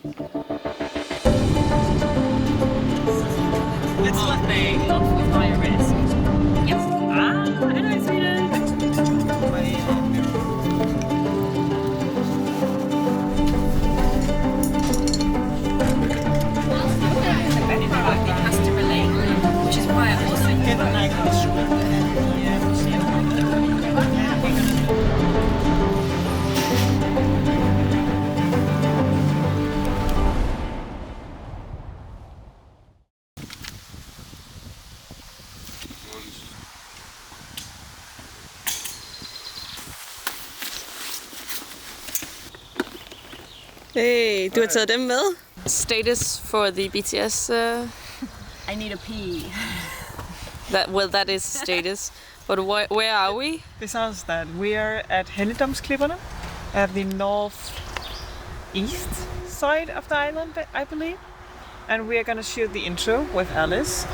It's nothing with higher risk. Yes. Hello Sweden. It has to relate, which is why I also Hey, du har taget dem med? Status for the BTS. I need a pee. That is status. But where are we? This is that we are at Helligdomsklipperne at the northeast side of the island, I believe. And we are gonna shoot the intro with Alice,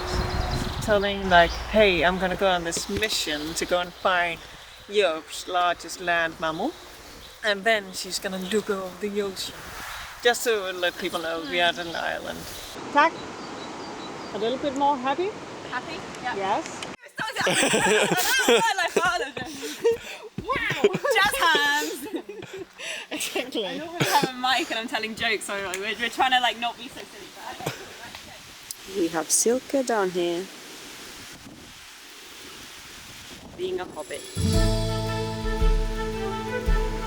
telling like, hey, I'm gonna go on this mission to go and find Europe's largest land mammal. And then she's gonna look over the ocean. Just to let people know we are at an island. Tak. A little bit more happy? Happy? Yeah. Yes. Wow! Jazz hands! Exactly. I know we have a mic and I'm telling jokes, so we're trying to like not be so silly. We have Silke down here. Being a hobbit.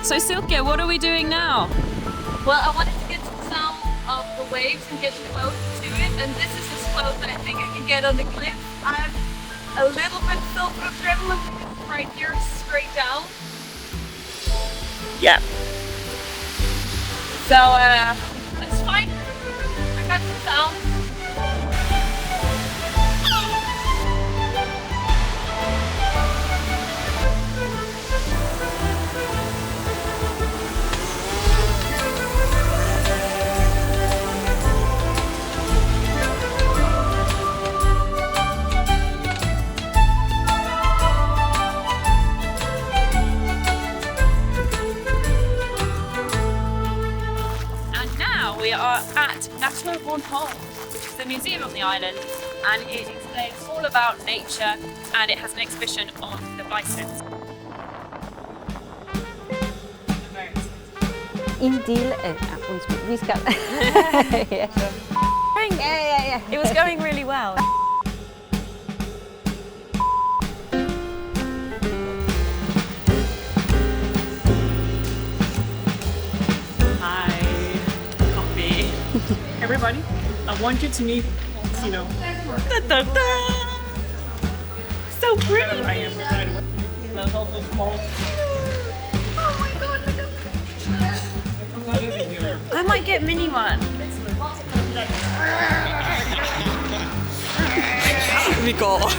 So Silke, what are we doing now? Well, I wanted to get some sound of the waves and get close to it, and this is as close as I think I can get on the cliff. I'm a little bit filled with adrenaline because it's right here, straight down. Yeah. So, that's fine. I got some sound. We are at National Hall, which is the museum on the island, and it explains all about nature, and it has an exhibition on the bison. En del af... undskyld, vi skal... ja. It was going really well. Everybody, I want you to meet, you know, So pretty! I am right away. There's all those small. Oh my god, look at I might get mini one. Vi går.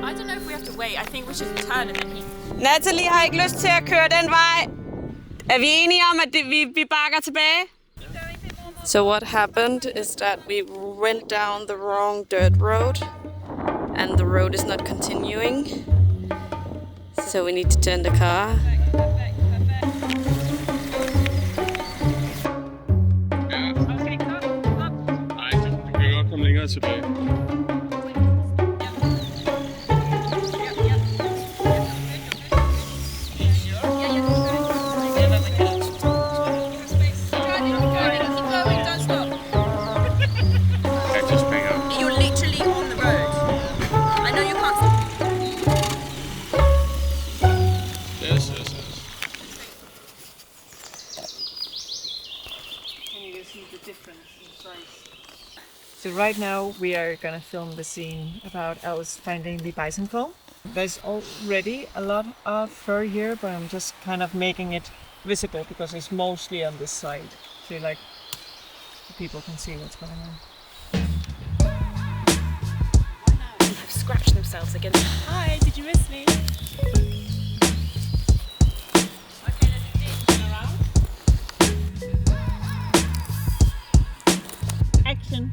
I don't know if we have to wait. I think we should turn and then he... Natalie har ikke lyst til at køre den vej. Er vi enige om, at vi bakker tilbage? So what happened is that we went down the wrong dirt road and the road is not continuing. So we need to turn the car. Vi kan godt komme længere tilbage. So right now we are gonna film the scene about Alice finding the bison comb. There's already a lot of fur here, but I'm just kind of making it visible because it's mostly on this side. So like people can see what's going on. They have scratched themselves again. Hi, did you miss me? Okay, let's turn around. Action.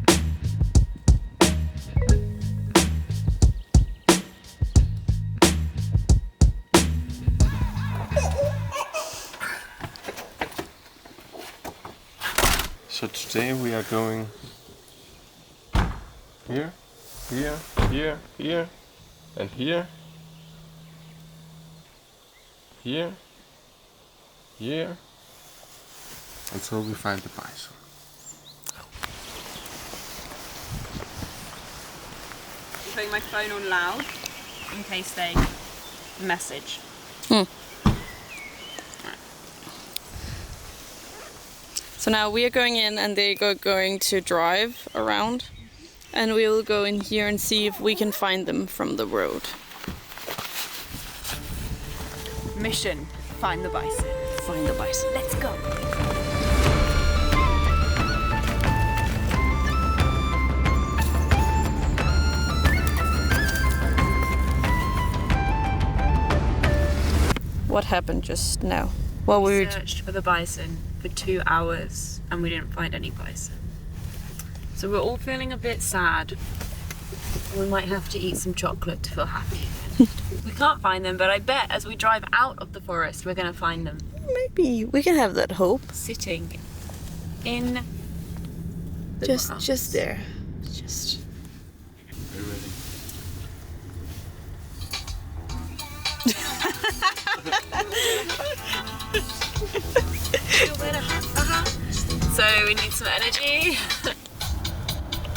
Today we are going here, here, here, here, and here, here, here, until we find the bison. I'm putting my phone on loud in case they message. So now we are going in and they are going to drive around, and we will go in here and see if we can find them from the road. Mission: find the bison. Find the bison. Let's go. What happened just now? Well, we searched for the bison for 2 hours and we didn't find any bison. So we're all feeling a bit sad. We might have to eat some chocolate to feel happy again. We can't find them, but I bet as we drive out of the forest, we're gonna find them. Maybe we can have that hope. Sitting in the grass. Just there. Just. Are you ready? So we need some energy.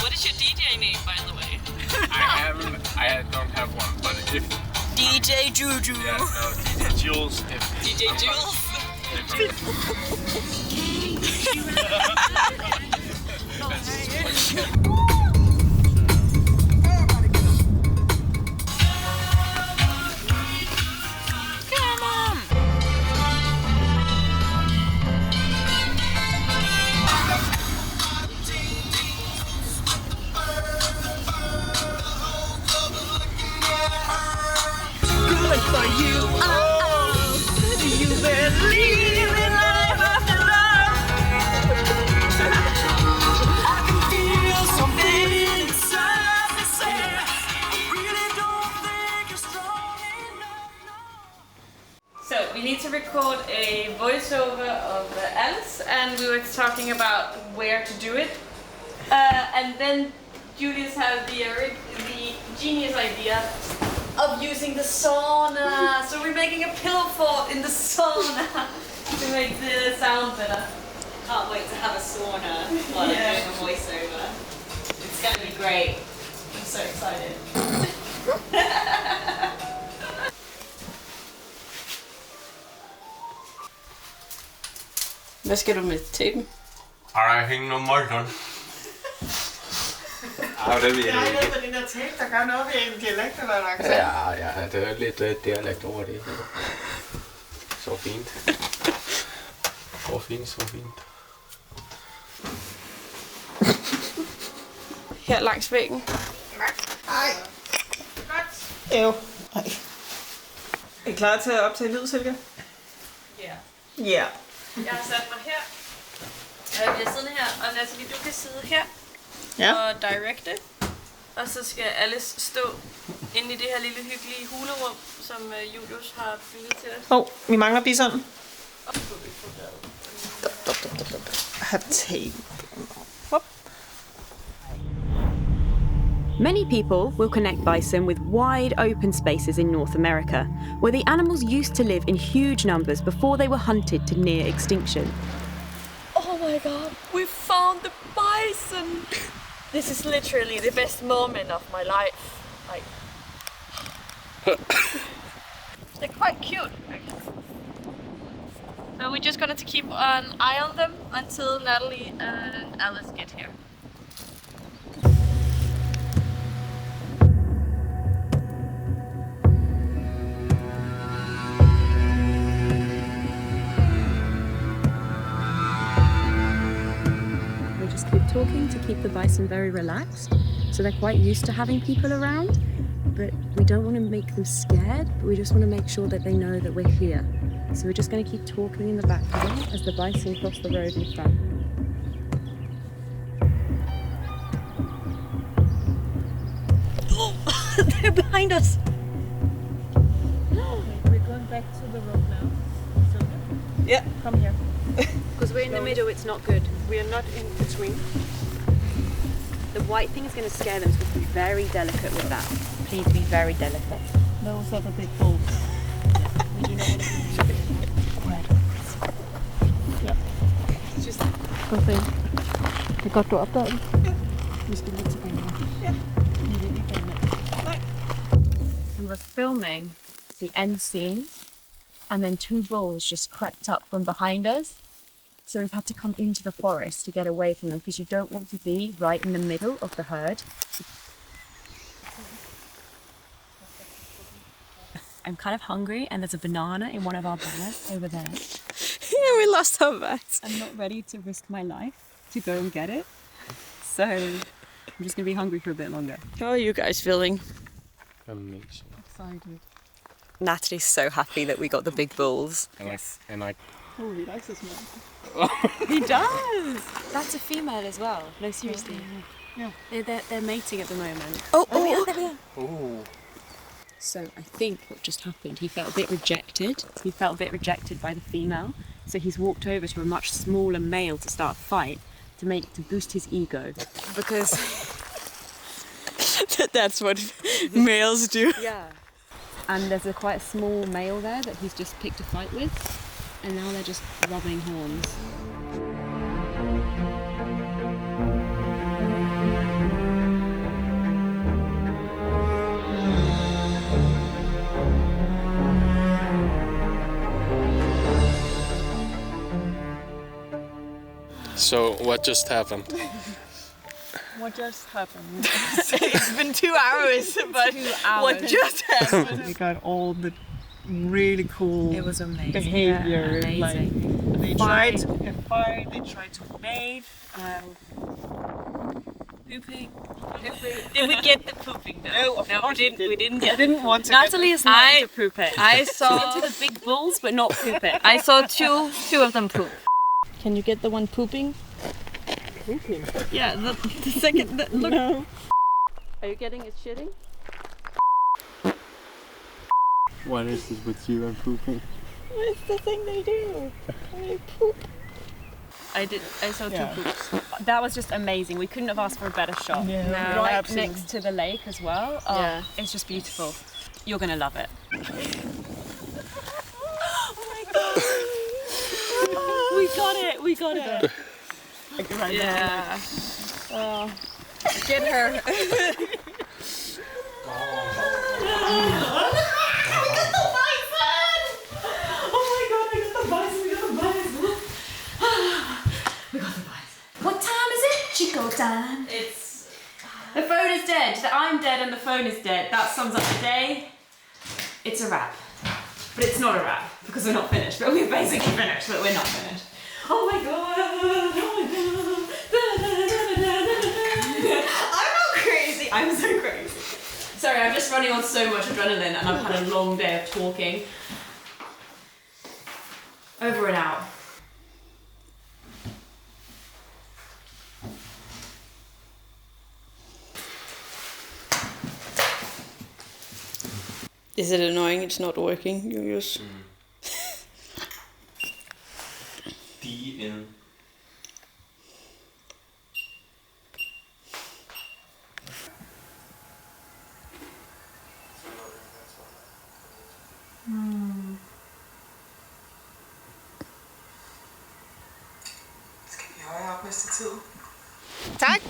What is your DJ name, by the way? I don't have one, but if DJ Juju. yeah, no, DJ Jules. DJ Jules. So we need to record a voiceover of Alice, and we were talking about where to do it. And then Julius had the genius idea of using the sauna. So we're making a pillow fort in the sauna to make the sound better. Can't wait to have a sauna while I'm doing a voiceover. It's gonna be great. I'm so excited. Hvad skal du med tapen? Har jeg hængt noget Morton? Ja, det vil jeg ikke. Det er den der tape, der gør noget ved en dialekt eller en accent. Ja, det er lidt dialekt over det. Så fint. Så fint. Her langs væggen. Ej. Godt. Ej. Er I klar til at optage lyd, Silke? Ja. Ja. Jeg har sat mig her. Jeg bliver siddende her, og Natalie, du kan sidde her og directe. Og så skal Alice stå inde i det her lille hyggelige hulerum, som Julius har bygget til os. Vi mangler Bison. Har tape. Many people will connect bison with wide open spaces in North America, where the animals used to live in huge numbers before they were hunted to near extinction. Oh my god, we found the bison! This is literally the best moment of my life. Like, they're quite cute. So we're just going to keep an eye on them until Natalie and Alice get here. Talking to keep the bison very relaxed, so they're quite used to having people around, but we don't want to make them scared, but we just want to make sure that they know that we're here. So we're just going to keep talking in the background as the bison cross the road in front. Oh, they're behind us. We're going back to the road now. So, yeah, come here. Because we're in the middle, it's not good. We are not in between. The white thing is going to scare them, so be very delicate with that. Please be very delicate. Those are the big balls. We do not want to be Det er godt, du opdagede det. Vi skal lidt tilbage. Ja. We were filming the end scene, and then 2 bulls just crept up from behind us. So we've had to come into the forest to get away from them because you don't want to be right in the middle of the herd. I'm kind of hungry, and there's a banana in one of our bags over there. Yeah, we lost our bags. I'm not ready to risk my life to go and get it. So I'm just going to be hungry for a bit longer. How are you guys feeling? Amazing. Excited. Natalie's so happy that we got the big bulls. And I Oh, he likes this man. He does! That's a female as well. No, seriously. Yeah. They're mating at the moment. oh. So I think what just happened, he felt a bit rejected. He felt a bit rejected by the female. So he's walked over to a much smaller male to start a fight to boost his ego. Because that's what males do. Yeah. And there's quite a small male there that he's just picked a fight with. And now they're just rubbing horns. So what just happened? What just happened? It's been 2 hours, but 2 hours. what just happened? We got all the really cool It was amazing. behavior. Yeah, Like amazing. they tried to fight, they tried to mate. Pooping. Did we get the pooping though? No, we didn't. We didn't I get. didn't want to. Natalie is not I- into poop it. I saw. Into the big bulls, but not poop it. I saw two of them poop. Can you get the one pooping? Pooping. Yeah, the second. Look. No. Are you getting it shitting? What is this with you and pooping? It's the thing they do. They poop. I saw 2 Yeah. poops. That was just amazing. We couldn't have asked for a better shot. Yeah, No, right absolutely. next to the lake as well. Oh, Yeah. It's just beautiful. You're gonna love it. We got it. We got it. Yeah. Oh, get her. What time is it? Chico time. It's. The phone is dead. I'm dead and the phone is dead. That sums up the day. It's a wrap. But it's not a wrap because we're not finished. But we're basically finished, but we're not finished. Oh my god! Oh my god! I'm not crazy. I'm so crazy. Sorry, I'm just running on so much adrenaline and I've had a long day of talking. Over and out. Is it annoying it's not working, Julius? The end. Skal vi højere op næste tid? Tak.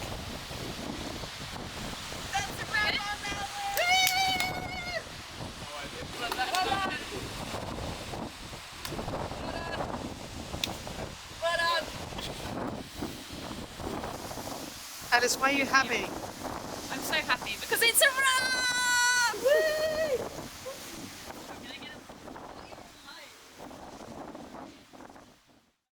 Alice, why are you happy? I'm so happy because it's a wrap! Woo!